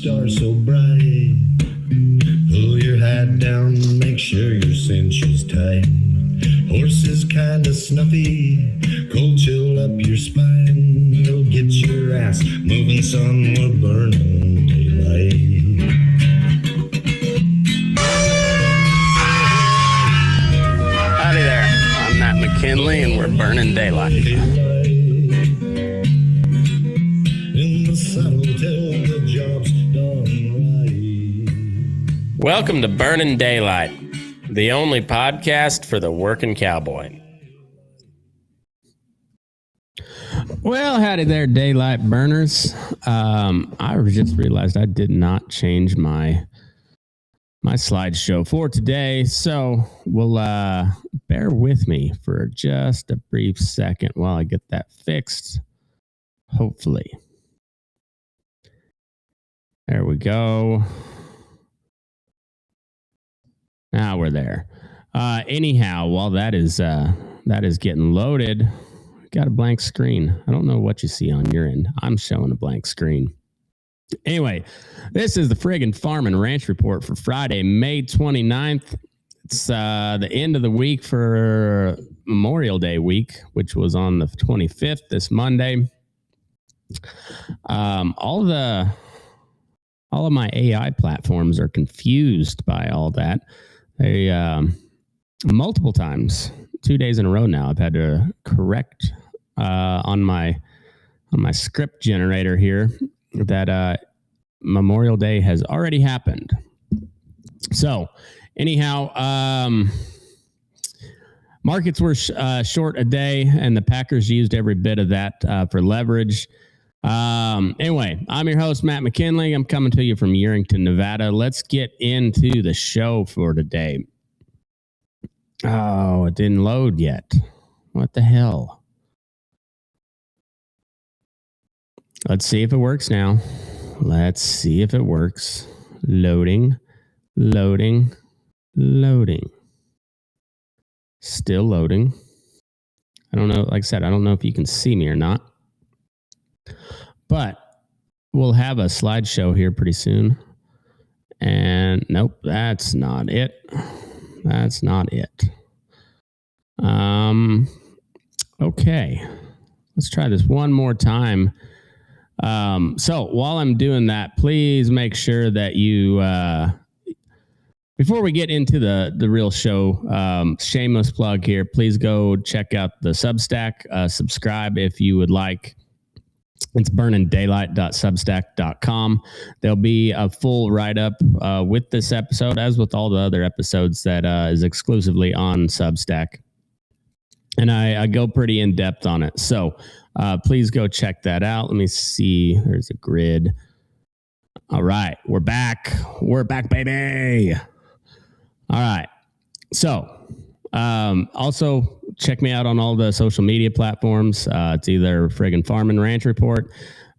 star so bright. Pull your hat down, make sure your cinch is tight. Horse is kinda snuffy, cold chill up your spine. Go get your ass moving, son, we're burning daylight. Howdy there, I'm Matt McKinley and we're burning daylight. In the saddle till the job's done right. Welcome to Burning Daylight, the only podcast for the working cowboy. Well, howdy there, daylight burners. I just realized I did not change my slideshow for today, so we'll bear with me for just a brief second while I get that fixed. Hopefully. There we go. Now we're there. Anyhow, while that is getting loaded, got a blank screen. I don't know what you see on your end. I'm showing a blank screen. Anyway, this is the Friggin Farm and Ranch Report for Friday, May 29th. It's the end of the week for Memorial Day week, which was on the 25th, this Monday. All of my AI platforms are confused by all that. They multiple times, 2 days in a row now, I've had to correct on my script generator here that Memorial Day has already happened. So, anyhow, markets were short a day, and the Packers used every bit of that for leverage. Anyway, I'm your host, Matt McKinley. I'm coming to you from Yerington, Nevada. Let's get into the show for today. Oh, it didn't load yet. What the hell? Let's see if it works now. Let's see if it works. Loading. Still loading. I don't know. Like I said, I don't know if you can see me or not. But we'll have a slideshow here pretty soon. And nope, that's not it. Okay. Let's try this one more time. So while I'm doing that, please make sure that you, before we get into the real show, shameless plug here, please go check out the Substack, subscribe if you would like. It's burningdaylight.substack.com. There'll be a full write-up with this episode, as with all the other episodes that is exclusively on Substack. And I go pretty in-depth on it. So please go check that out. Let me see. There's a grid. All right. We're back. We're back, baby. All right. So also, check me out on all the social media platforms. It's either Friggin Farm and Ranch Report,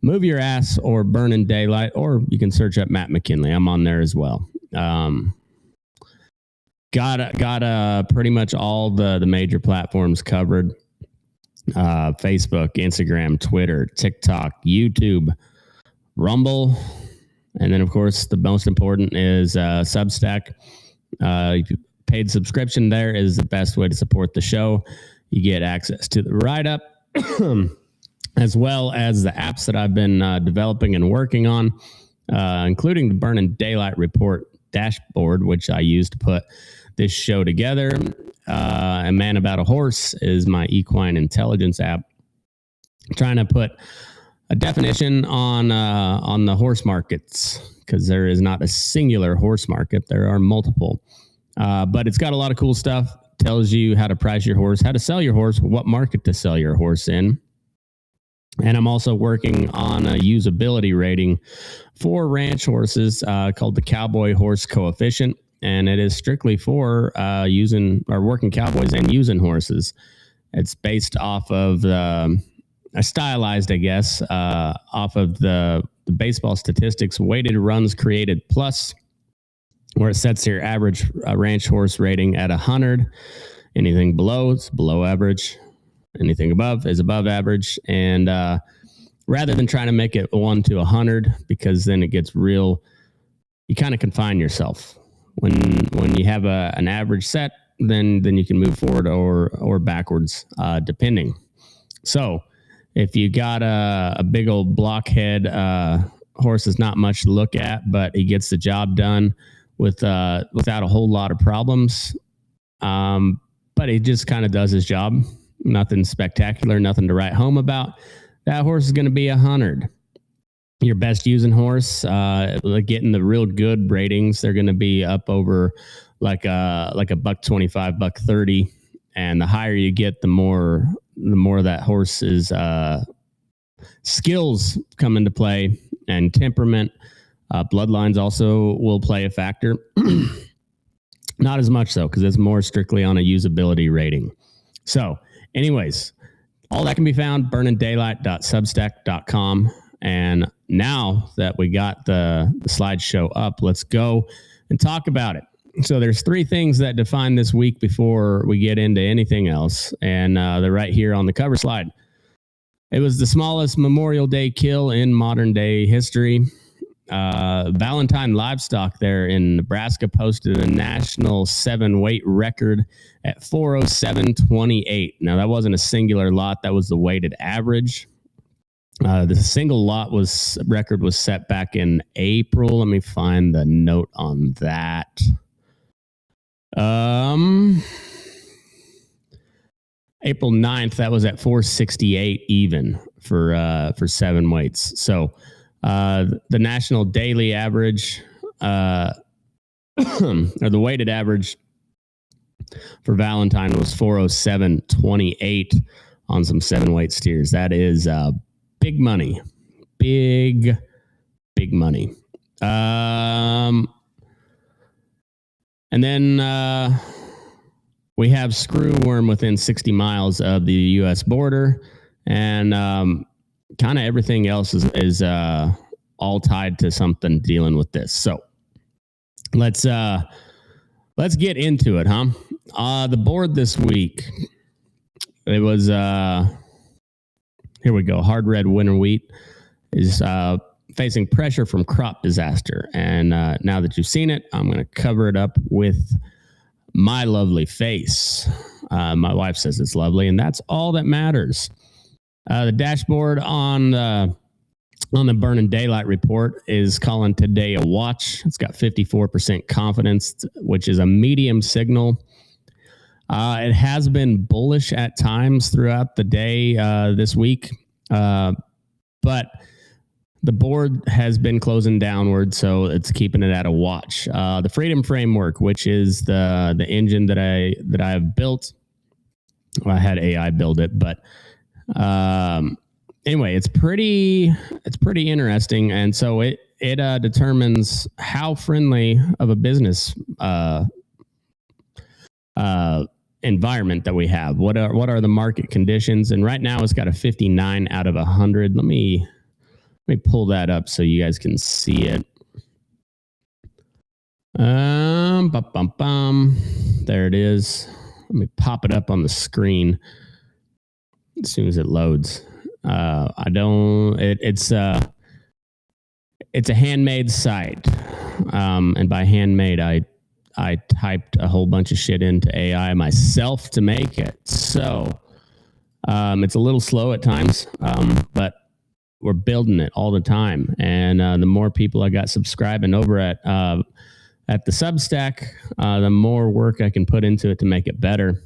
Move Your Ass, or Burning Daylight, or you can search up Matt McKinley. I'm on there as well. Got pretty much all the major platforms covered. Facebook, Instagram, Twitter, TikTok, YouTube, Rumble. And then, of course, the most important is Substack. Paid subscription there is the best way to support the show. You get access to the write-up as well as the apps that I've been developing and working on, including the Burning Daylight Report dashboard, which I use to put this show together. And Man About a Horse is my equine intelligence app. I'm trying to put a definition on the horse markets, because there is not a singular horse market. There are multiple. But it's got a lot of cool stuff. Tells you how to price your horse, how to sell your horse, what market to sell your horse in. And I'm also working on a usability rating for ranch horses called the Cowboy Horse Coefficient. And it is strictly for working cowboys and using horses. It's based off of stylized, I guess, off of the baseball statistics, weighted runs created plus, where it sets your average ranch horse rating at 100. Anything below is below average. Anything above is above average. And rather than trying to make it 1 to 100, because then it gets real. You kind of confine yourself. When you have an average set, then you can move forward or backwards, depending. So if you got a big old blockhead horse, is not much to look at, but he gets the job done without a whole lot of problems. But he just kind of does his job. Nothing spectacular, nothing to write home about. That horse is going to be 100. Your best using horse, getting the real good ratings, they're going to be up over like a $125, $130, and the higher you get, the more that horse's skills come into play, and temperament, bloodlines also will play a factor. Not as much so, because it's more strictly on a usability rating. So, anyways, all that can be found burningdaylight.substack.com. And now that we got the slideshow up, let's go and talk about it. So there's 3 things that define this week before we get into anything else. And they're right here on the cover slide. It was the smallest Memorial Day kill in modern day history. Valentine Livestock there in Nebraska posted a national 7-weight record at 407.28. Now, that wasn't a singular lot. That was the weighted average. The single lot record was set back in April. Let me find the note on that. April 9th, that was at 468 even for 7 weights. So the national daily average, or the weighted average for Valentine was 407.28 on some 7-weight steers. That is big money. Big money. And then we have Screwworm within 60 miles of the U.S. border, and kind of everything else is all tied to something dealing with this. So let's get into it, huh? The board this week, it was here we go. Hard red winter wheat is facing pressure from crop disaster, and now that you've seen it, I'm going to cover it up with my lovely face. My wife says it's lovely, and that's all that matters. The dashboard on the Burning Daylight report is calling today a watch. It's got 54% confidence, which is a medium signal. It has been bullish at times throughout the day this week, but the board has been closing downward, so it's keeping it at a watch. The Freedom Framework, which is the engine that I have built, well, I had AI build it, but anyway, it's pretty interesting, and so it determines how friendly of a business environment that we have. What are the market conditions? And right now, it's got a 59 out of 100. Let me pull that up so you guys can see it. There it is. Let me pop it up on the screen as soon as it loads. It's a handmade site. And by handmade, I typed a whole bunch of shit into AI myself to make it. So it's a little slow at times, but we're building it all the time. And the more people I got subscribing over at the Substack, the more work I can put into it to make it better.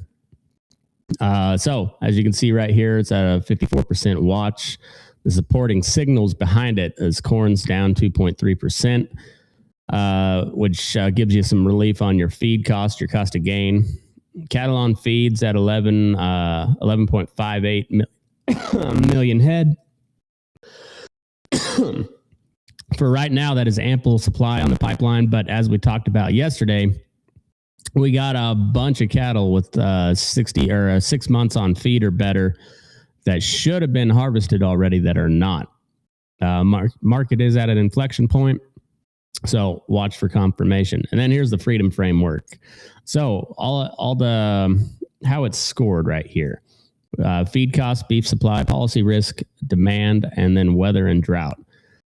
So as you can see right here, it's at a 54% watch. The supporting signals behind it is corn's down 2.3%, which gives you some relief on your feed cost, your cost of gain. Cattle on feeds at 11.58 million head. For right now, that is ample supply on the pipeline. But as we talked about yesterday, we got a bunch of cattle with 6 months on feed or better that should have been harvested already that are not. Market is at an inflection point, so watch for confirmation. And then here's the Freedom Framework. So all the how it's scored right here. Feed cost, beef supply, policy risk, demand, and then weather and drought.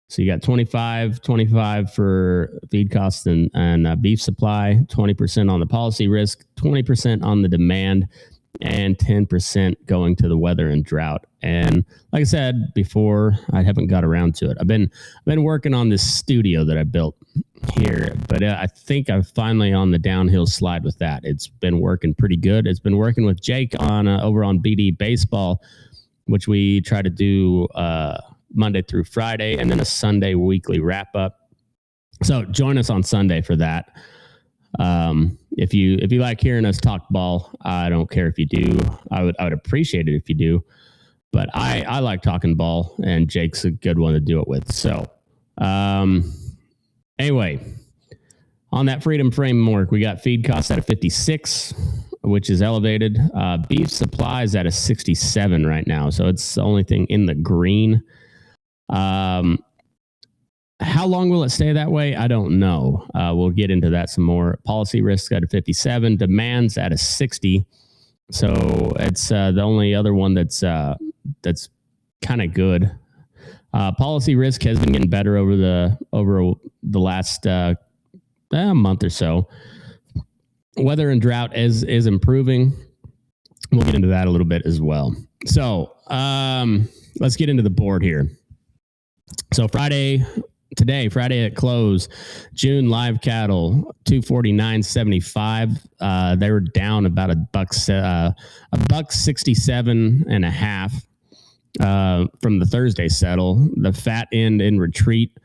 So you got 25 for feed costs and beef supply, 20% on the policy risk, 20% on the demand, and 10% going to the weather and drought. And like I said before, I haven't got around to it. I've been working on this studio that I built here, but I think I'm finally on the downhill slide with that. It's been working pretty good. It's been working with Jake on over on BD Baseball, which we try to do Monday through Friday, and then a Sunday weekly wrap up. So join us on Sunday for that. If you like hearing us talk ball, I don't care if you do. I would appreciate it if you do. But I like talking ball, and Jake's a good one to do it with. So anyway, on that freedom framework, we got feed costs at a 56, which is elevated. Beef supply is at a 67 right now, so it's the only thing in the green. How long will it stay that way? I don't know. We'll get into that some more. Policy risk at a 57, demands at a 60. So it's the only other one that's kind of good. Policy risk has been getting better over the last month or so. Weather and drought is improving. We'll get into that a little bit as well. So let's get into the board here. So Friday at close, June live cattle 249.75. They were down about $1.67.5 from the Thursday settle. The fat end in retreat.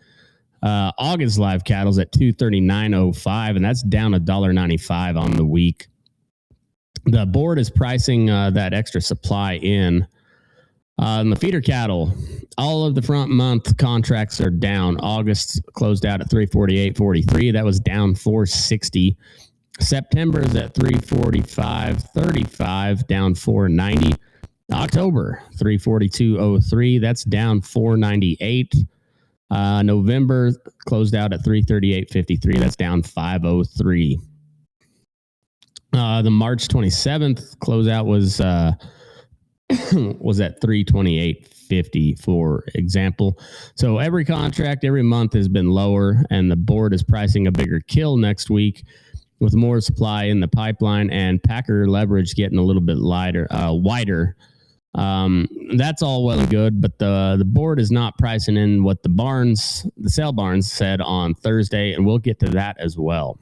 August live cattle's at 239.05, and that's down $1.95 on the week. The board is pricing that extra supply in. The feeder cattle, all of the front month contracts are down. August closed out at 348.43. That was down 460. September is at 345.35, down 490. October 342.03. That's down 498. November closed out at 338.53. That's down 503. The March 27th closeout was at 328.50, for example. So every contract every month has been lower, and the board is pricing a bigger kill next week with more supply in the pipeline and packer leverage getting a little bit wider. That's all well and good, but the board is not pricing in what the sale barns said on Thursday, and we'll get to that as well.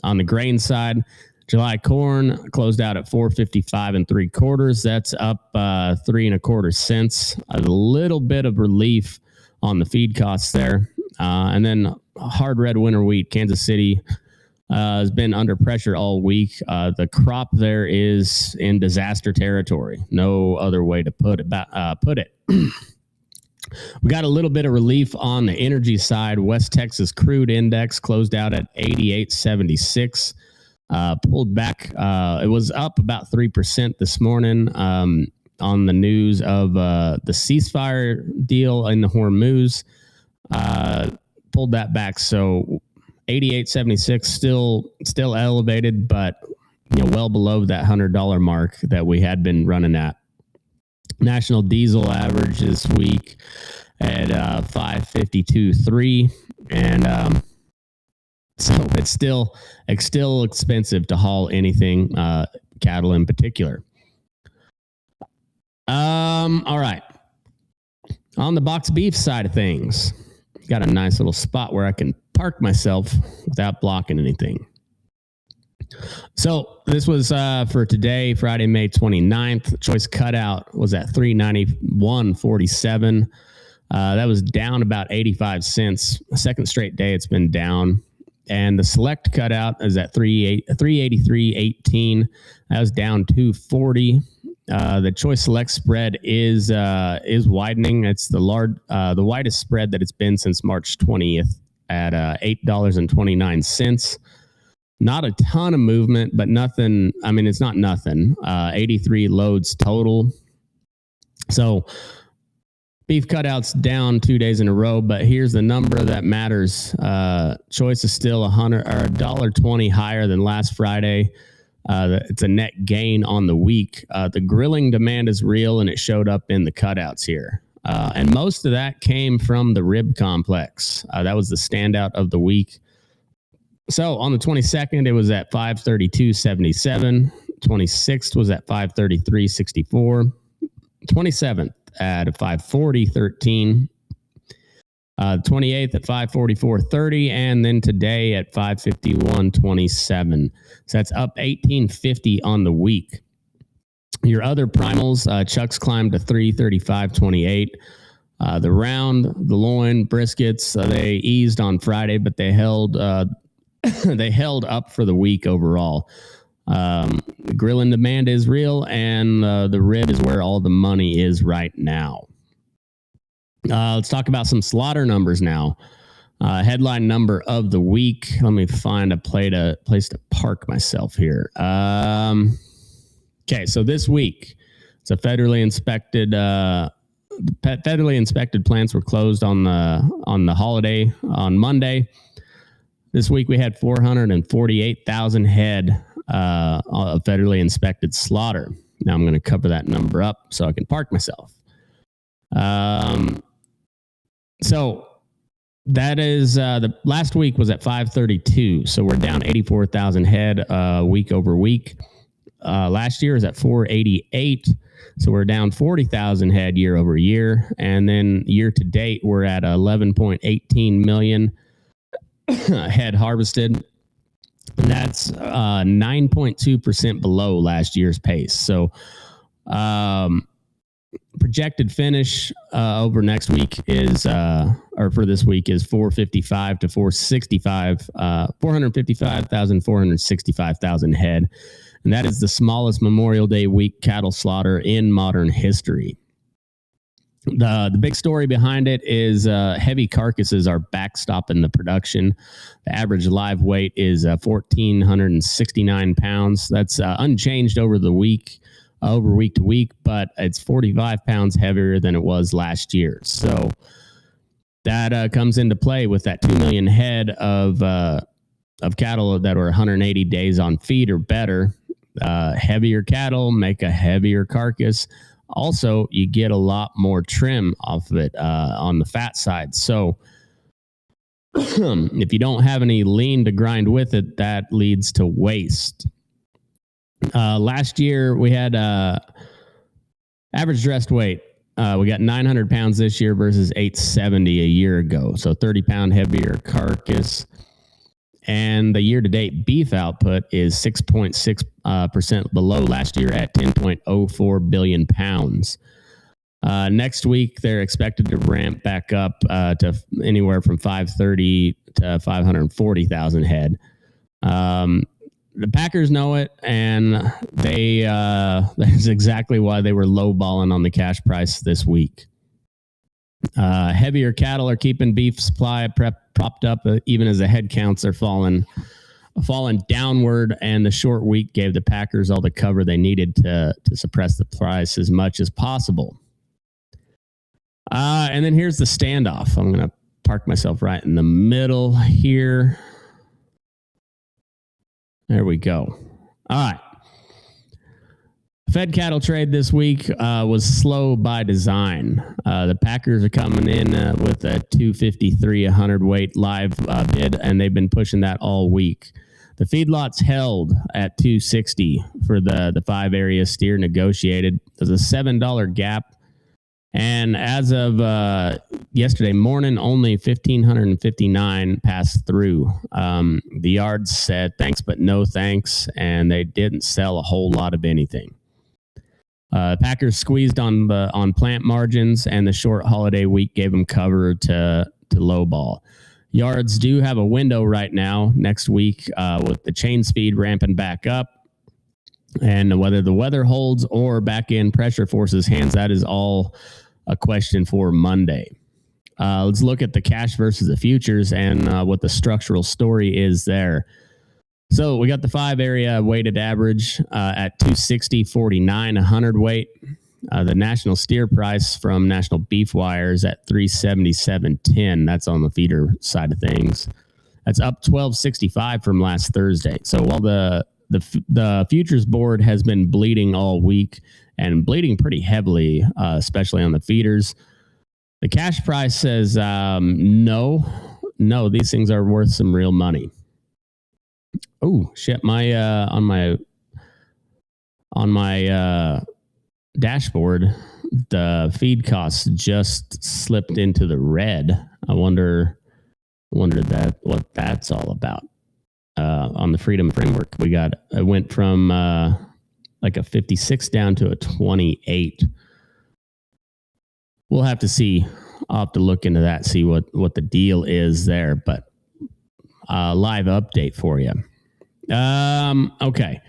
On the grain side, July corn closed out at 455 3/4. That's up 3 1/4 cents. A little bit of relief on the feed costs there. And then hard red winter wheat, Kansas City has been under pressure all week. The crop there is in disaster territory. No other way to put it. We got a little bit of relief on the energy side. West Texas crude index closed out at 88.76. Pulled back. It was up about 3% this morning on the news of the ceasefire deal in the Hormuz. Pulled that back. So 88.76 still elevated, but well below that $100 mark that we had been running at. National diesel average this week at 552.3, and so it's still expensive to haul anything, cattle in particular. All right. On the box beef side of things, got a nice little spot where I can park myself without blocking anything. So this was for today, Friday, May 29th. Choice cutout was at $391.47. That was down about 85 cents. Second straight day it's been down. And the select cutout is at 383.18. That was down 240. The choice select spread is widening. It's the widest spread that it's been since March 20th at $8.29. Not a ton of movement, but nothing. I mean, it's not nothing. 83 loads total. So beef cutouts down 2 days in a row, but here's the number that matters. Choice is still $1.20 higher than last Friday. It's a net gain on the week. The grilling demand is real, and it showed up in the cutouts here. And most of that came from the rib complex. That was the standout of the week. So on the 22nd, it was at 532.77. 26th was at 533.64. 27th at 540.13. 28th at 544.30, and then today at 551.27. So that's up 18.50 on the week. Your other primals, chucks climbed to 335.28. The round, the loin, briskets, they eased on Friday, but they held they held up for the week overall. The grilling demand is real, and the rib is where all the money is right now. Let's talk about some slaughter numbers now. Headline number of the week. Let me find a place to park myself here. Okay, so this week, it's a federally inspected. Federally inspected plants were closed on the holiday on Monday. This week we had 448,000 head of federally inspected slaughter. Now I'm going to cover that number up so I can park myself. So that is the last week was at 532. So we're down 84,000 head week over week. Last year was at 488. So we're down 40,000 head year over year. And then year to date, we're at 11.18 million head harvested. And that's 9.2% below last year's pace. So projected finish over next week is, or for this week is 455 to 465, 465,000 head. And that is the smallest Memorial Day week cattle slaughter in modern history. The big story behind it is heavy carcasses are backstopping the production. The average live weight is 1,469 pounds. That's unchanged over week to week, but it's 45 pounds heavier than it was last year. So that comes into play with that 2 million head of cattle that were 180 days on feed or better. Heavier cattle make a heavier carcass. Also, you get a lot more trim off of it on the fat side. So if you don't have any lean to grind with it, that leads to waste. Last year, we had average dressed weight. We got 900 pounds this year versus 870 a year ago. So 30-pound heavier carcass. And the year-to-date beef output is 6.6% below last year at 10.04 billion pounds. Next week, they're expected to ramp back up to anywhere from 530 to 540,000 head. The Packers know it, and that's exactly why they were lowballing on the cash price this week. Heavier cattle are keeping beef supply propped up, even as the head counts are falling downward, and the short week gave the Packers all the cover they needed to suppress the price as much as possible. And then here's the standoff. I'm going to park myself right in the middle here. There we go. All right. Fed cattle trade this week was slow by design. The Packers are coming in with a 253 100 weight live bid, and they've been pushing that all week. The feedlots held at 260 for the 5 area steer negotiated. There's a $7 gap. And as of yesterday morning, only 1,559 passed through. The yards said thanks, but no thanks, and they didn't sell a whole lot of anything. Packers squeezed on plant margins, and the short holiday week gave them cover to lowball. Yards do have a window right now next week with the chain speed ramping back up. And whether the weather holds or back-end pressure forces hands, that is all a question for Monday. Let's look at the cash versus the futures and what the structural story is there. So we got the 5 area weighted average at 260.49 100 weight. The national steer price from National Beef Wires at 377.10. That's on the feeder side of things. That's up 12.65 from last Thursday. So while the futures board has been bleeding all week and bleeding pretty heavily, especially on the feeders, The cash price says no, these things are worth some real money. Oh shit! My on my dashboard, the feed costs just slipped into the red. I wonder what that's all about. On the Freedom Framework, it went from like a 56 down to a 28. We'll have to see. I'll have to look into that, see what the deal is there. But live update for you. Okay.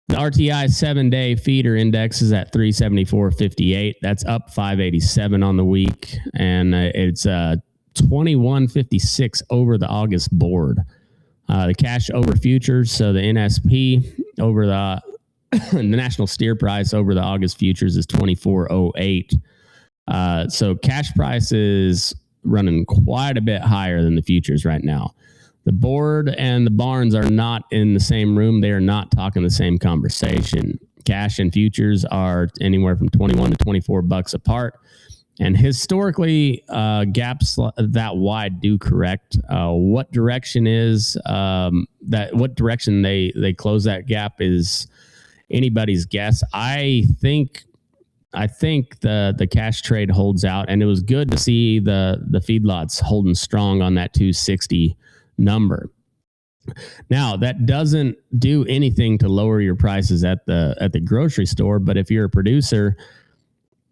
The RTI 7-day feeder index is at 374.58. That's up 587 on the week, and it's 21.56 over the August board. The cash over futures, so the NSP over the national steer price over the August futures is 24.08. So cash price is running quite a bit higher than the futures right now. The board and the barns are not in the same room. They are not talking the same conversation. Cash and futures are anywhere from 21 to 24 bucks apart. And historically, gaps that wide do correct. What direction what direction they close that gap is anybody's guess. I think the cash trade holds out, and it was good to see the feedlots holding strong on that 260 number. Now, that doesn't do anything to lower your prices at the grocery store, but if you're a producer,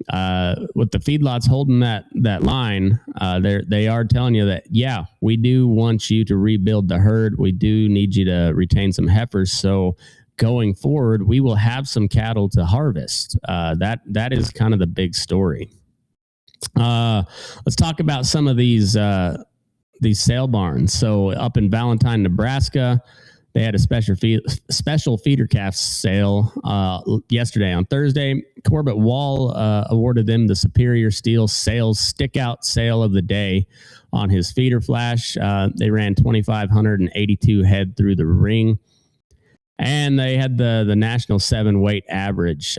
with the feedlots holding that line, they are telling you that, yeah, we do want you to rebuild the herd. We do need you to retain some heifers. So going forward, we will have some cattle to harvest. That is kind of the big story. Let's talk about some of these sale barns. So up in Valentine, Nebraska, they had a special feeder calf sale yesterday. On Thursday, Corbett Wall awarded them the Superior Steel Sales Stickout Sale of the Day on his feeder flash. They ran 2,582 head through the ring. And they had the national 7-weight average,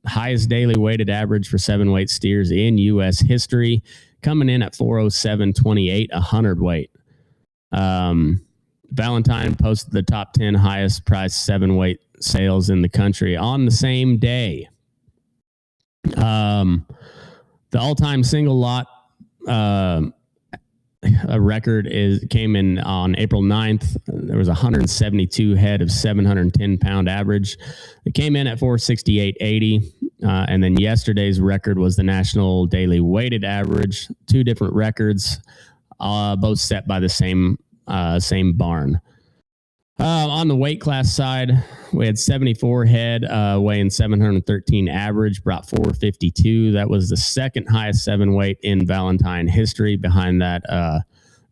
highest daily weighted average for 7-weight steers in U.S. history, coming in at 407.28, a 100-weight. Valentine posted the top 10 highest priced 7-weight sales in the country on the same day. The all-time single lot a record came in on April 9th. There was 172 head of 710-pound average. It came in at 468.80. And then yesterday's record was the national daily weighted average. Two different records, both set by the same barn. On the weight class side, we had 74 head weighing 713 average, brought 452. That was the second highest 7-weight in Valentine history, behind that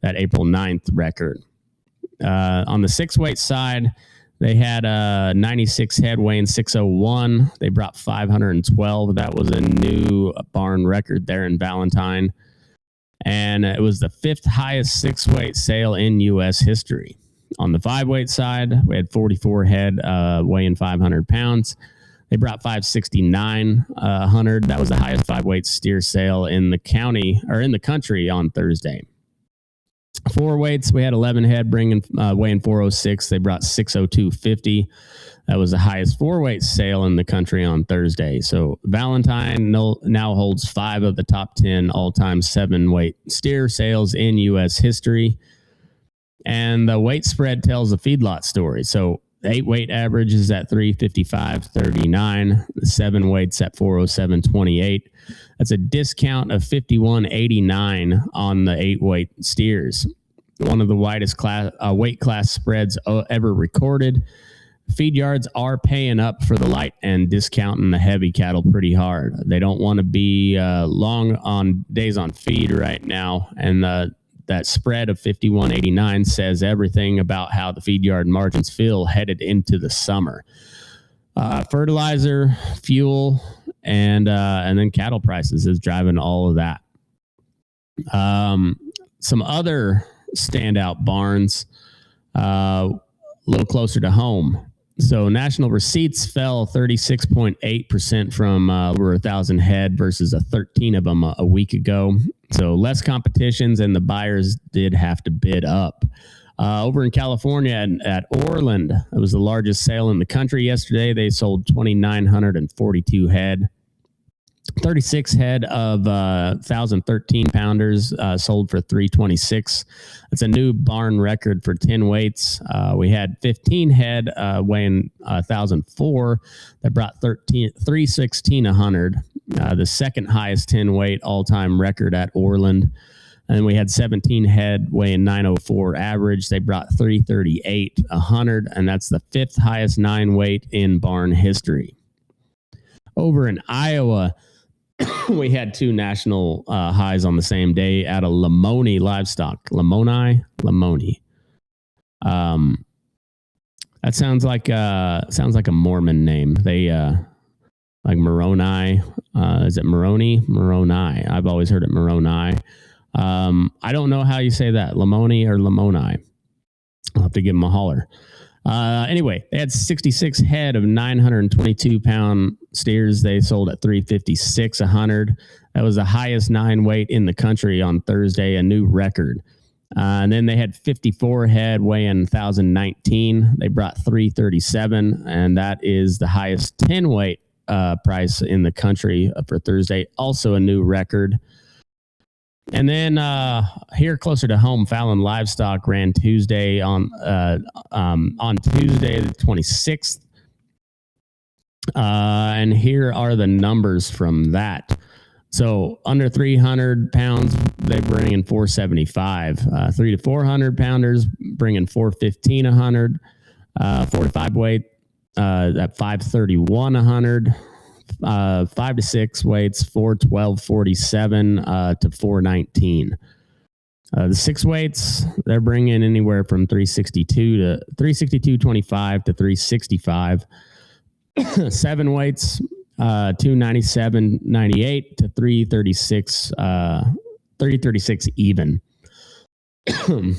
April 9th record. On the 6-weight side, they had 96 head weighing 601. They brought 512. That was a new barn record there in Valentine. And it was the 5th highest 6-weight sale in U.S. history. On the 5-weight side, we had 44 head weighing 500 pounds. They brought 569 100. That was the highest 5-weight steer sale in the county or in the country on Thursday. 4 weights, we had 11 head weighing 406. They brought 602.50. That was the highest 4-weight sale in the country on Thursday. So Valentine now holds 5 of the top 10 all-time 7-weight steer sales in U.S. history. And the weight spread tells a feedlot story. So the 8-weight average is at 355.39. The 7-weight's at 407.28. That's a discount of 51.89 on the 8-weight steers. One of the widest weight class spreads ever recorded. Feed yards are paying up for the light and discounting the heavy cattle pretty hard. They don't want to be long on days on feed right now. And that spread of 51.89 says everything about how the feed yard margins feel headed into the summer. Fertilizer, fuel, and then cattle prices is driving all of that. Some other standout barns, a little closer to home. So national receipts fell 36.8% from over 1,000 head versus 13 of them a week ago. So less competitions, and the buyers did have to bid up. Over in California at Orland, it was the largest sale in the country yesterday. They sold 2,942 head. 36 head of 1,013 pounders sold for $326. It's a new barn record for 10 weights. We had 15 head weighing 1,004 that brought $316 the second highest 10 weight all-time record at Orland. And then we had 17 head weighing 904 average. They brought $338 and that's the fifth highest 9 weight in barn history. Over in Iowa, we had 2 national highs on the same day at a Lamoni Livestock. Lamoni. That sounds like a Mormon name. They like Moroni. Is it Moroni? Moroni. I've always heard it Moroni. I don't know how you say that, Lamoni or Lamoni. I'll have to give them a holler. Anyway, they had 66 head of 922 pound steers. They sold at $356 That was the highest 9 weight in the country on Thursday, a new record. And then they had 54 head weighing 1,019. They brought $337, and that is the highest 10 weight price in the country for Thursday. Also a new record. And then here closer to home, Fallon Livestock ran Tuesday on Tuesday the 26th. And here are the numbers from that. So under 300 pounds, they bring in 475. 3 to 400 pounders bringing 415 100. 4 to 5 weight at 531 100. 5 to 6 weights 412.47 to 419. The 6 weights, they're bringing anywhere from 362.25 to 365. 7 weights 297.98 to 336 even. 8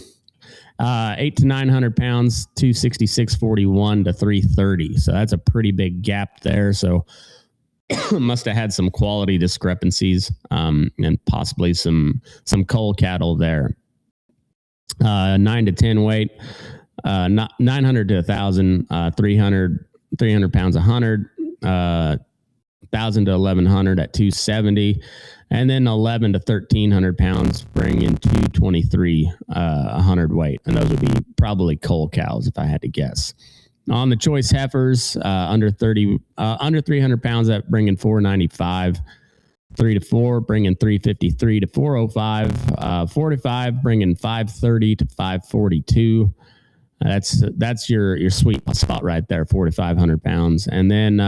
to 900 pounds 266.41 to 330. So that's a pretty big gap there. So must have had some quality discrepancies and possibly some cull cattle there. 9 to 10 weight, 900 to 1,000, 300 pounds 100, 1,000 to 1,100 at 270, and then 11 to 1,300 pounds bring in 223 100 weight, and those would be probably cull cows if I had to guess. On the choice heifers, under 300 pounds, that bringing 495. 3 to 4 bringing 353 to 405. 4 to 5 bringing 530 to 542. That's your sweet spot right there, 4 to 500 pounds. And then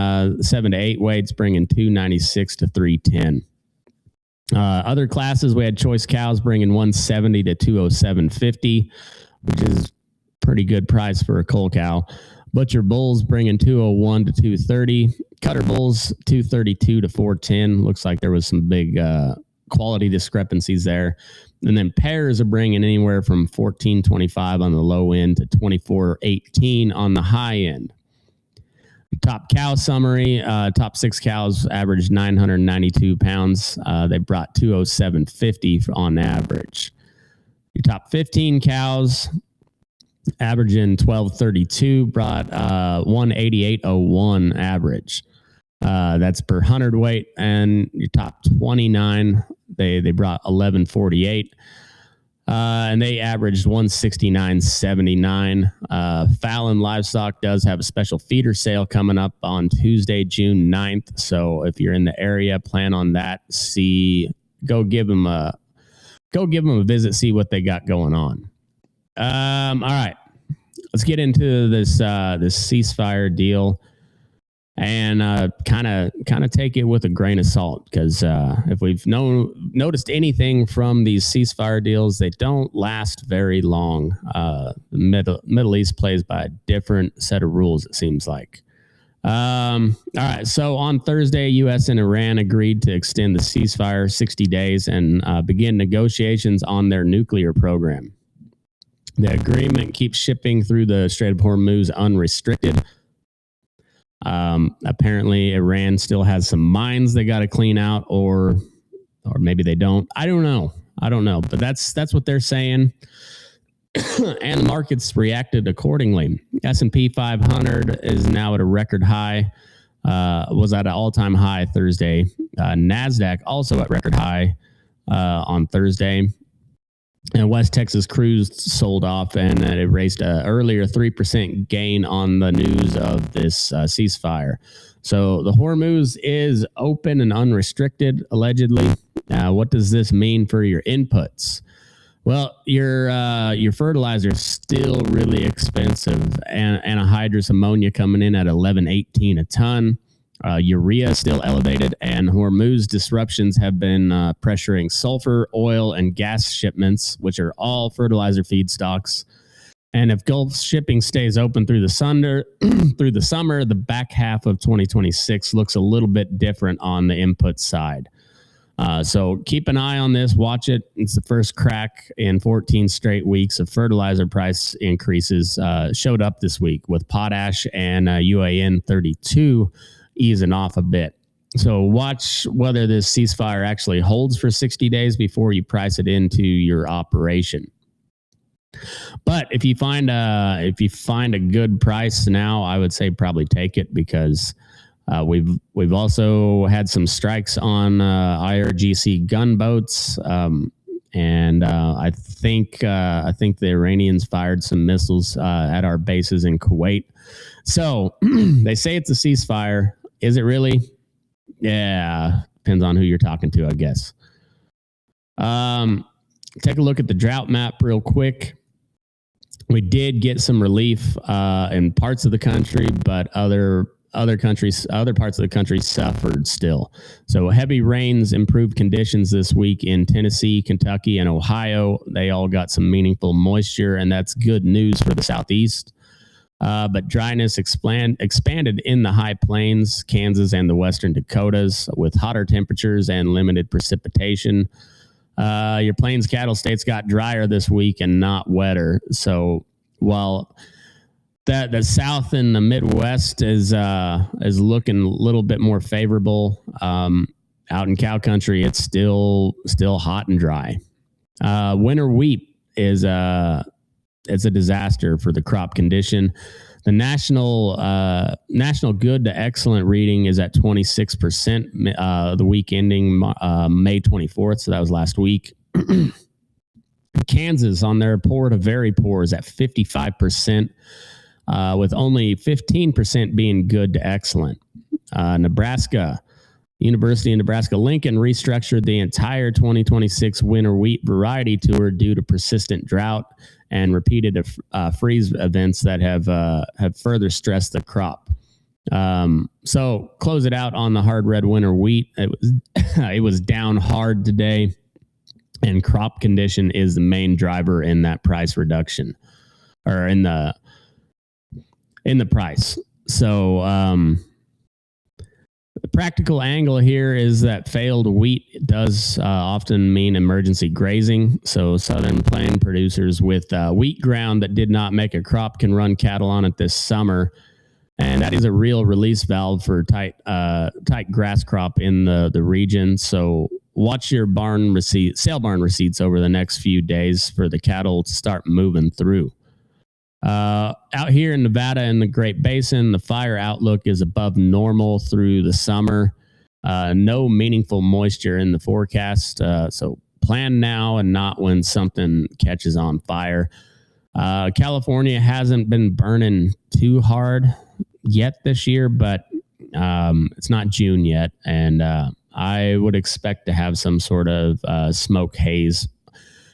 7 to 8 weights bringing 296 to 310. Other classes, we had choice cows bringing 170 to 207.50, which is pretty good price for a cull cow. Butcher bulls bringing 201 to 230. Cutter bulls 232 to 410. Looks like there was some big quality discrepancies there. And then pairs are bringing anywhere from 14.25 on the low end to 24.18 on the high end. Top cow summary, top 6 cows averaged 992 pounds. They brought 207.50 on average. Your top 15 cows averaging 1232 brought 188.01 average. That's per 100 weight. And your top 29, they brought 1148. And they averaged 169.79. Fallon Livestock does have a special feeder sale coming up on Tuesday, June 9th. So if you're in the area, plan on that. Go give them a visit, see what they got going on. All right, let's get into this ceasefire deal, and kind of take it with a grain of salt, because if we've noticed anything from these ceasefire deals, they don't last very long. The Middle East plays by a different set of rules, it seems like. All right, so on Thursday, U.S. and Iran agreed to extend the ceasefire 60 days and begin negotiations on their nuclear program. The agreement keeps shipping through the Strait of Hormuz unrestricted, Apparently, Iran still has some mines they got to clean out, or maybe they don't. I don't know. But that's what they're saying. And the markets reacted accordingly. S&P 500 is now at a record high. Was at an all-time high Thursday. NASDAQ also at record high on Thursday. And West Texas crude sold off, and it erased an earlier 3% gain on the news of this ceasefire. So the Hormuz is open and unrestricted, allegedly. What does this mean for your inputs? Well, your fertilizer is still really expensive. Anhydrous ammonia coming in at $11.18 a ton. Urea is still elevated, and Hormuz disruptions have been pressuring sulfur, oil, and gas shipments, which are all fertilizer feedstocks. And if Gulf shipping stays open through the summer, the back half of 2026 looks a little bit different on the input side. So keep an eye on this. Watch it. It's the first crack in 14 straight weeks of fertilizer price increases showed up this week, with potash and UAN 32 easing off a bit. So watch whether this ceasefire actually holds for 60 days before you price it into your operation. But if you find a good price now, I would say probably take it, because we've also had some strikes on IRGC gunboats, and I think the Iranians fired some missiles at our bases in Kuwait. So they say it's a ceasefire. Is it really? Yeah, depends on who you're talking to, I guess. Take a look at the drought map real quick. We did get some relief in parts of the country, but other parts of the country suffered still. So heavy rains improved conditions this week in Tennessee, Kentucky, and Ohio. They all got some meaningful moisture, and that's good news for the Southeast. But dryness expanded in the high plains, Kansas, and the western Dakotas, with hotter temperatures and limited precipitation. Your plains cattle states got drier this week and not wetter. So while the South and the Midwest is looking a little bit more favorable, out in cow country, it's still hot and dry. Winter wheat is it's a disaster for the crop condition. The national good to excellent reading is at 26%. The week ending May 24th, so that was last week. Kansas on their poor to very poor is at 55%, with only 15% being good to excellent. Nebraska. University of Nebraska-Lincoln restructured the entire 2026 winter wheat variety tour due to persistent drought and repeated freeze events that have further stressed the crop. So close it out on the hard red winter wheat. It was down hard today, and crop condition is the main driver in that price reduction, or in the price. So the practical angle here is that failed wheat does often mean emergency grazing. So Southern Plain producers with wheat ground that did not make a crop can run cattle on it this summer. And that is a real release valve for tight grass crop in the region. So watch your sale barn receipts over the next few days for the cattle to start moving through. Out here in Nevada in the Great Basin, the fire outlook is above normal through the summer. No meaningful moisture in the forecast. So plan now and not when something catches on fire. California hasn't been burning too hard yet this year, but it's not June yet. And I would expect to have some sort of smoke haze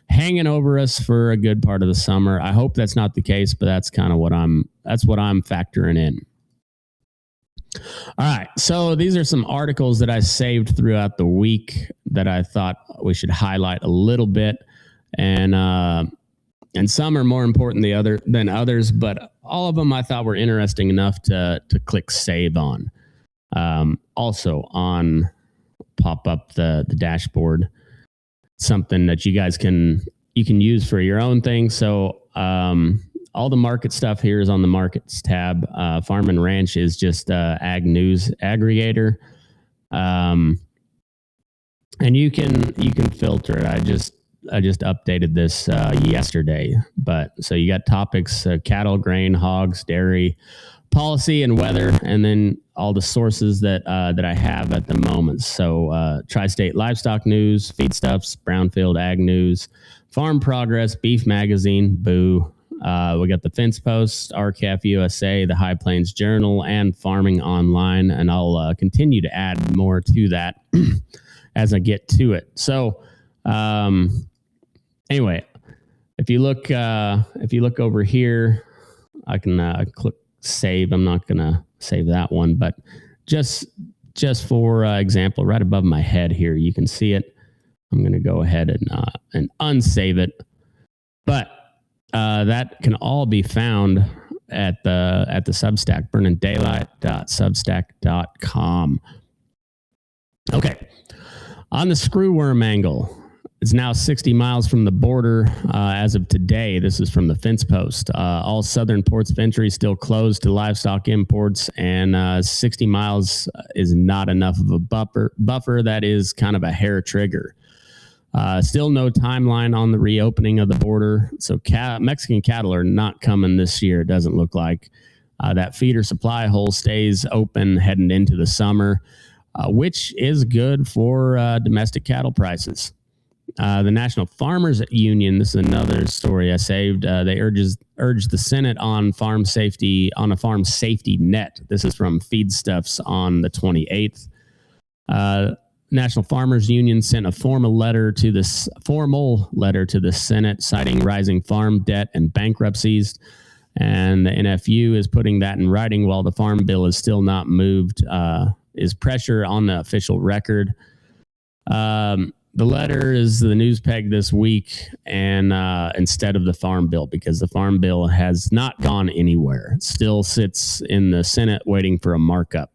hanging over us for a good part of the summer. I hope that's not the case, but that's kind of what I'm factoring in. All right. So these are some articles that I saved throughout the week that I thought we should highlight a little bit. And some are more important than others, but all of them I thought were interesting enough to click save on. Also pop up the dashboard. Something that you guys can use for your own thing. So all the market stuff here is on the markets tab. Farm and Ranch is just ag news aggregator. And you can filter it. I just updated this yesterday. But so you got topics: cattle, grain, hogs, dairy, policy, and weather, and then all the sources that I have at the moment. So Tri-State Livestock News, Feedstuffs, Brownfield Ag News, Farm Progress, Beef Magazine, Boo. We got the Fence Post, RCAF USA, the High Plains Journal, and Farming Online. And I'll continue to add more to that as I get to it. So anyway, if you look over here, I can click save. I'm not going to save that one, but just for example, right above my head here, you can see it. I'm going to go ahead and unsave it. But that can all be found at the Substack, burningdaylight.substack.com. Okay. On the Screwworm angle, it's now 60 miles from the border as of today. This is from the Fence Post. All southern ports of entry still closed to livestock imports, and 60 miles is not enough of a buffer. That is kind of a hair trigger. Still no timeline on the reopening of the border. So Mexican cattle are not coming this year, it doesn't look like. That feeder supply hole stays open heading into the summer, which is good for domestic cattle prices. The National Farmers Union, this is another story I saved. They urge the Senate on a farm safety net. This is from Feedstuffs on the 28th. National Farmers Union sent a formal letter to the Senate citing rising farm debt and bankruptcies, and the NFU is putting that in writing while the farm bill is still not moved. Is pressure on the official record. The letter is the news peg this week, and instead of the farm bill, because the farm bill has not gone anywhere. It still sits in the Senate waiting for a markup.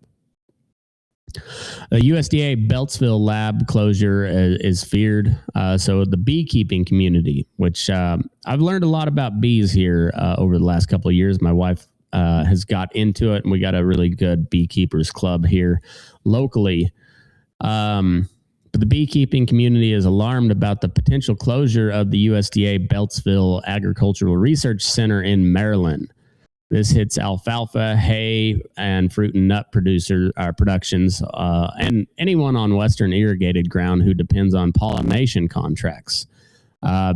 The USDA Beltsville lab closure is feared. So the beekeeping community, which I've learned a lot about bees here over the last couple of years. My wife has got into it, and we got a really good beekeepers club here locally. But the beekeeping community is alarmed about the potential closure of the USDA Beltsville Agricultural Research Center in Maryland. This hits alfalfa, hay, and fruit and nut productions, and anyone on Western irrigated ground who depends on pollination contracts.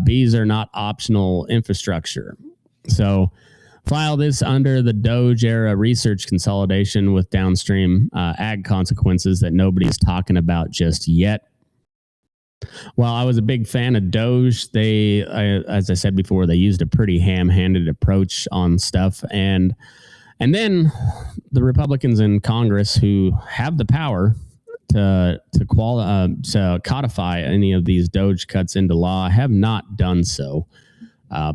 Bees are not optional infrastructure. So file this under the Doge era research consolidation with downstream ag consequences that nobody's talking about just yet. While I was a big fan of Doge, they, as I said before, they used a pretty ham-handed approach on stuff. And then the Republicans in Congress who have the power to codify any of these Doge cuts into law have not done so.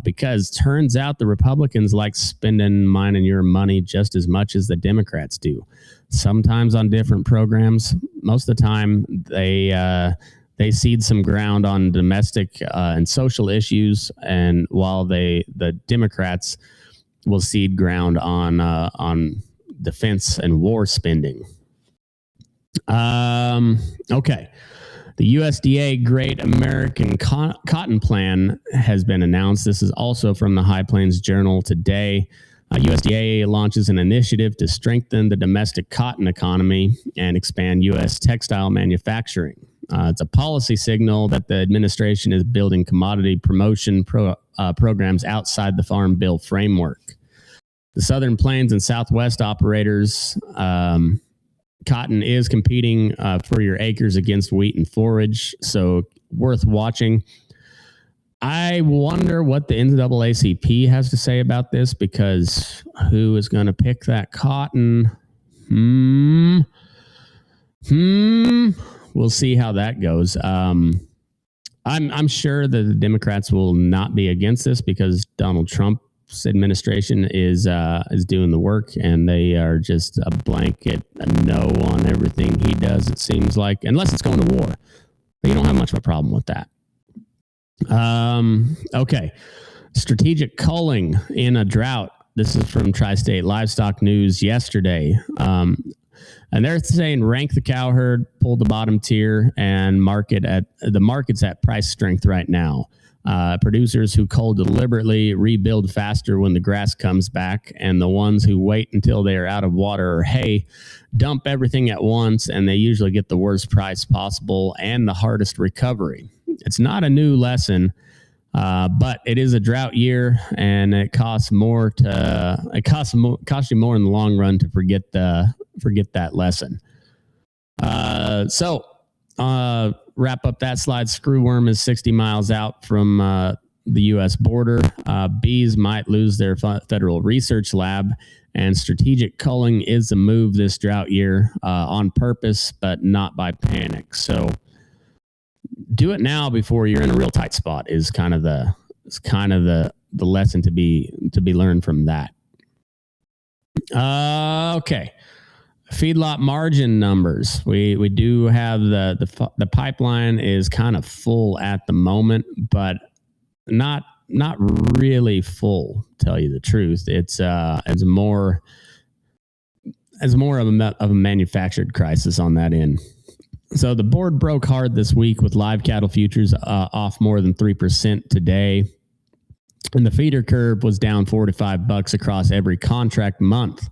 Because turns out the Republicans like spending mine and your money just as much as the Democrats do. Sometimes on different programs. Most of the time, they cede some ground on domestic and social issues, and while the Democrats will cede ground on defense and war spending. Okay. The USDA Great American Cotton Plan has been announced. This is also from the High Plains Journal today. USDA launches an initiative to strengthen the domestic cotton economy and expand U.S. textile manufacturing. It's a policy signal that the administration is building commodity promotion programs outside the Farm Bill framework. The Southern Plains and Southwest operators, cotton is competing for your acres against wheat and forage, so worth watching. I wonder what the NAACP has to say about this, because who is going to pick that cotton? We'll see how that goes. I'm sure that the Democrats will not be against this because Donald Trump's administration is doing the work, and they are just a blanket no on everything he does, it seems like, unless it's going to war. But you don't have much of a problem with that. Okay. Strategic culling in a drought. This is from Tri-State Livestock News yesterday. And they're saying rank the cow herd, pull the bottom tier, and the market's at price strength right now. Producers who cull deliberately rebuild faster when the grass comes back, and the ones who wait until they are out of water or hay dump everything at once, and they usually get the worst price possible and the hardest recovery. It's not a new lesson, but it is a drought year, and it costs you more in the long run to forget that lesson. So wrap up that slide. Screwworm is 60 miles out from the U.S. border. Bees might lose their federal research lab, and strategic culling is a move this drought year on purpose, but not by panic. So do it now before you're in a real tight spot is kind of the lesson to be learned from that. Okay. Feedlot margin numbers. We do have the pipeline is kind of full at the moment, but not really full. To tell you the truth, it's more of a manufactured crisis on that end. So the board broke hard this week with live cattle futures off more than 3% today, and the feeder curve was down $4 to $5 across every contract month.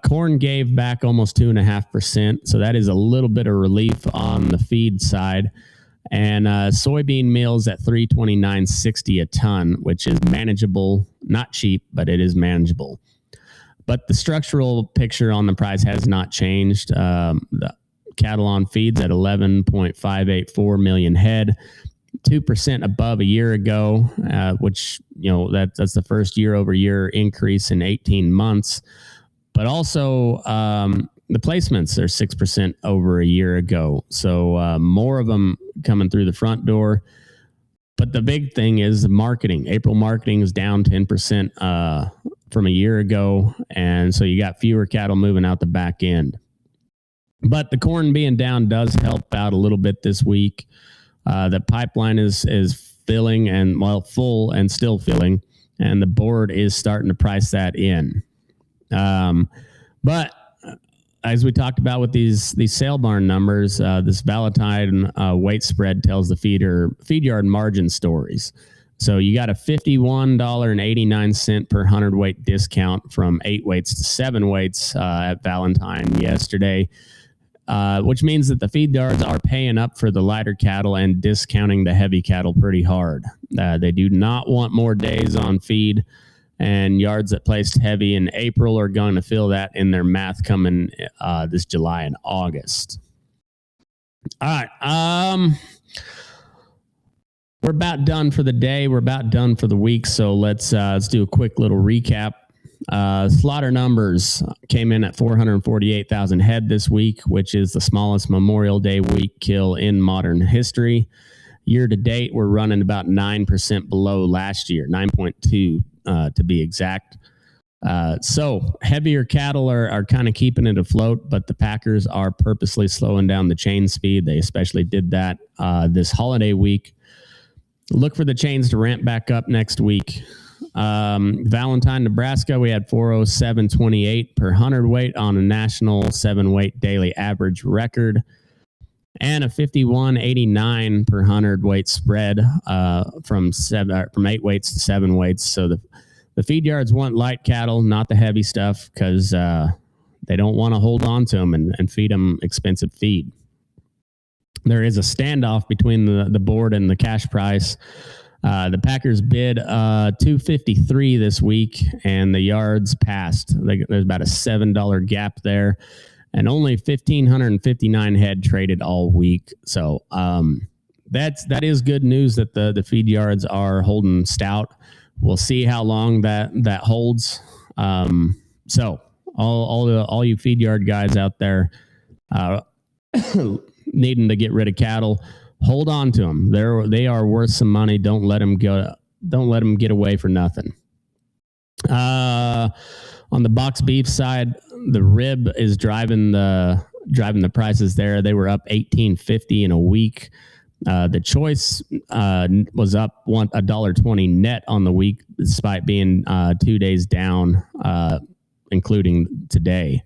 Corn gave back almost 2.5%, so that is a little bit of relief on the feed side. And soybean meal's at $329.60 a ton, which is manageable, not cheap, but it is manageable. But the structural picture on the price has not changed. The cattle on feeds at 11.584 million head, 2% above a year ago, which that's the first year-over-year increase in 18 months. But also the placements are 6% over a year ago. So more of them coming through the front door. But the big thing is the marketing. April marketing is down 10% from a year ago. And so you got fewer cattle moving out the back end. But the corn being down does help out a little bit this week. The pipeline is filling and full and still filling. And the board is starting to price that in. But as we talked about with these sale barn numbers, this Valentine weight spread tells the feed yard margin stories. So you got a $51.89 per hundredweight discount from 8 weights to 7 weights at Valentine yesterday, which means that the feed yards are paying up for the lighter cattle and discounting the heavy cattle pretty hard. They do not want more days on feed. And yards that placed heavy in April are going to feel that in their math coming this July and August. All right. We're about done for the day. We're about done for the week. So let's do a quick little recap. Slaughter numbers came in at 448,000 head this week, which is the smallest Memorial Day week kill in modern history. Year to date, we're running about 9% below last year, 9.2 to be exact. So heavier cattle are kind of keeping it afloat, but the packers are purposely slowing down the chain speed. They especially did that this holiday week. Look for the chains to ramp back up next week. Valentine, Nebraska, we had 407.28 per hundredweight on a national 7-weight daily average record, and a 51.89 per hundredweight spread from 8 weights to 7 weights. So the feed yards want light cattle, not the heavy stuff, because they don't want to hold on to them and feed them expensive feed. There is a standoff between the board and the cash price. The Packers bid $253 this week, and the yards passed. There's about a $7 gap there, and only 1,559 head traded all week. So that is good news that the feed yards are holding stout. We'll see how long that holds. So all you feed yard guys out there needing to get rid of cattle, hold on to them. They are worth some money. Don't let them go. Don't let them get away for nothing. On the box beef side, the rib is driving the prices there. They were up $18.50 in a week. The choice was up $1.20 net on the week, despite being 2 days down, including today.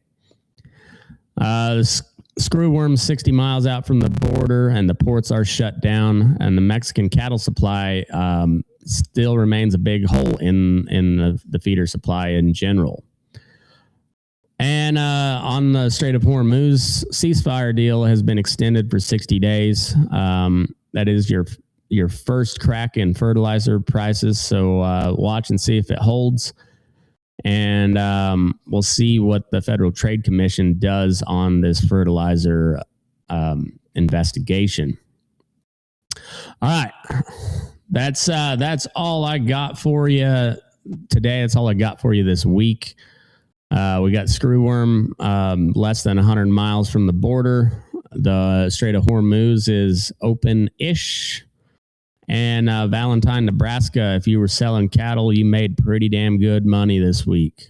Screwworm 60 miles out from the border, and the ports are shut down, and the Mexican cattle supply still remains a big hole in the feeder supply in general. And on the Strait of Hormuz, ceasefire deal has been extended for 60 days. That is your first crack in fertilizer prices. So watch and see if it holds. And we'll see what the Federal Trade Commission does on this fertilizer investigation. All right. That's all I got for you today. That's all I got for you this week. We got Screwworm less than 100 miles from the border. The Strait of Hormuz is open-ish. And Valentine, Nebraska, if you were selling cattle, you made pretty damn good money this week.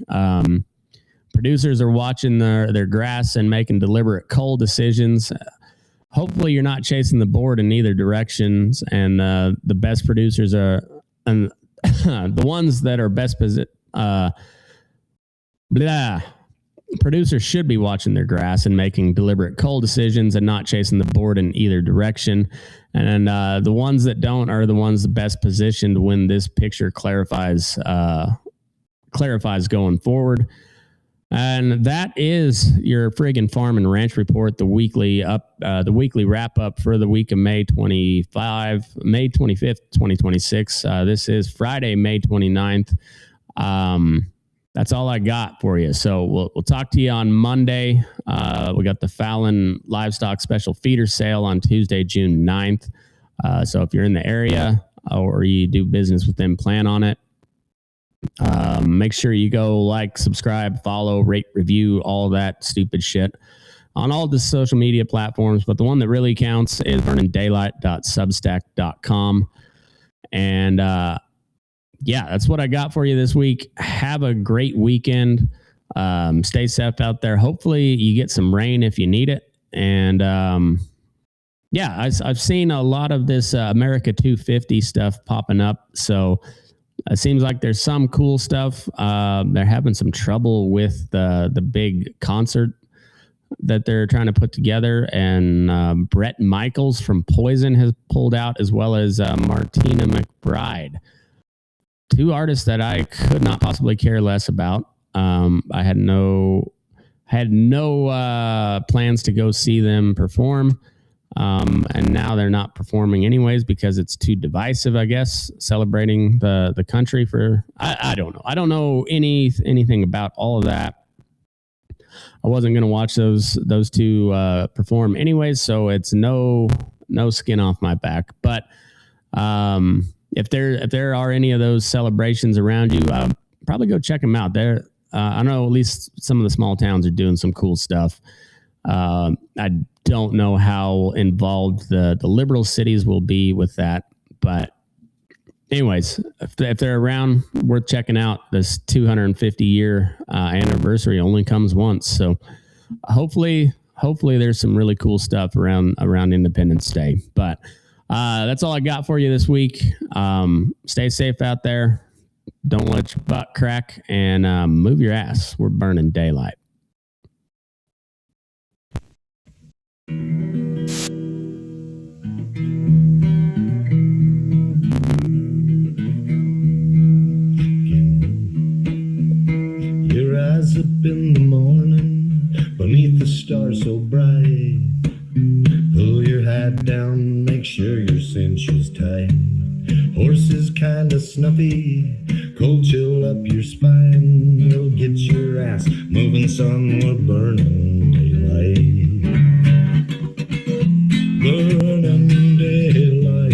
Producers are watching their grass and making deliberate cull decisions. Hopefully you're not chasing the board in either directions. And the best producers are and the ones that are best producers should be watching their grass and making deliberate cull decisions and not chasing the board in either direction. And the ones that don't are the ones best positioned when this picture clarifies going forward. And that is your friggin' farm and ranch report, the weekly wrap up for the week of May 25th, 2026. This is Friday, May 29th. That's all I got for you. So we'll talk to you on Monday. We got the Fallon Livestock Special Feeder Sale on Tuesday, June 9th. So if you're in the area or you do business with them, plan on it. Make sure you go like, subscribe, follow, rate, review, all that stupid shit on all the social media platforms. But the one that really counts is burningdaylight.substack.com. And yeah, that's what I got for you this week. Have a great weekend. Stay safe out there. Hopefully you get some rain if you need it. And yeah, I've seen a lot of this America 250 stuff popping up. So it seems like there's some cool stuff. They're having some trouble with the big concert that they're trying to put together. And Brett Michaels from Poison has pulled out, as well as Martina McBride. Two artists that I could not possibly care less about. I had no plans to go see them perform. And now they're not performing anyways because it's too divisive, I guess, celebrating the country for, I don't know. I don't know anything about all of that. I wasn't going to watch those two perform anyways, so it's no skin off my back. But if there are any of those celebrations around you, probably go check them out. I know at least some of the small towns are doing some cool stuff. I don't know how involved the liberal cities will be with that, but anyways, if they're around, worth checking out. This 250-year anniversary only comes once, so hopefully there's some really cool stuff around Independence Day. But that's all I got for you this week. Stay safe out there. Don't let your butt crack, and move your ass. We're burning daylight. Your eyes up in the morning beneath the stars so bright. Pull your hat down, make sure your cinch is tight. Horse is kinda snuffy, cold chill up your spine. We'll get your ass moving, son, we're burning daylight. Burning daylight.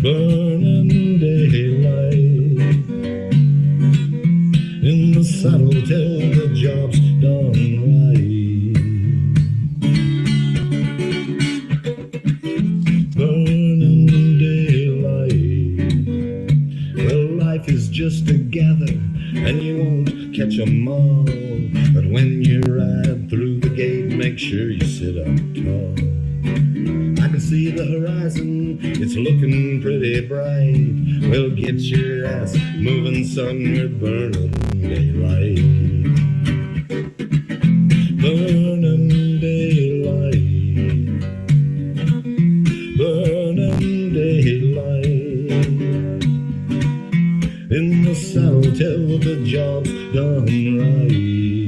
Burning daylight. In the saddle till the job's done right. Burning daylight. Well, life is just a gather, and you won't catch 'em all. But when you're see the horizon, it's looking pretty bright. Well, get your ass moving, son, we're burning daylight. Burning daylight. Burning daylight. In the south, till the job's done right.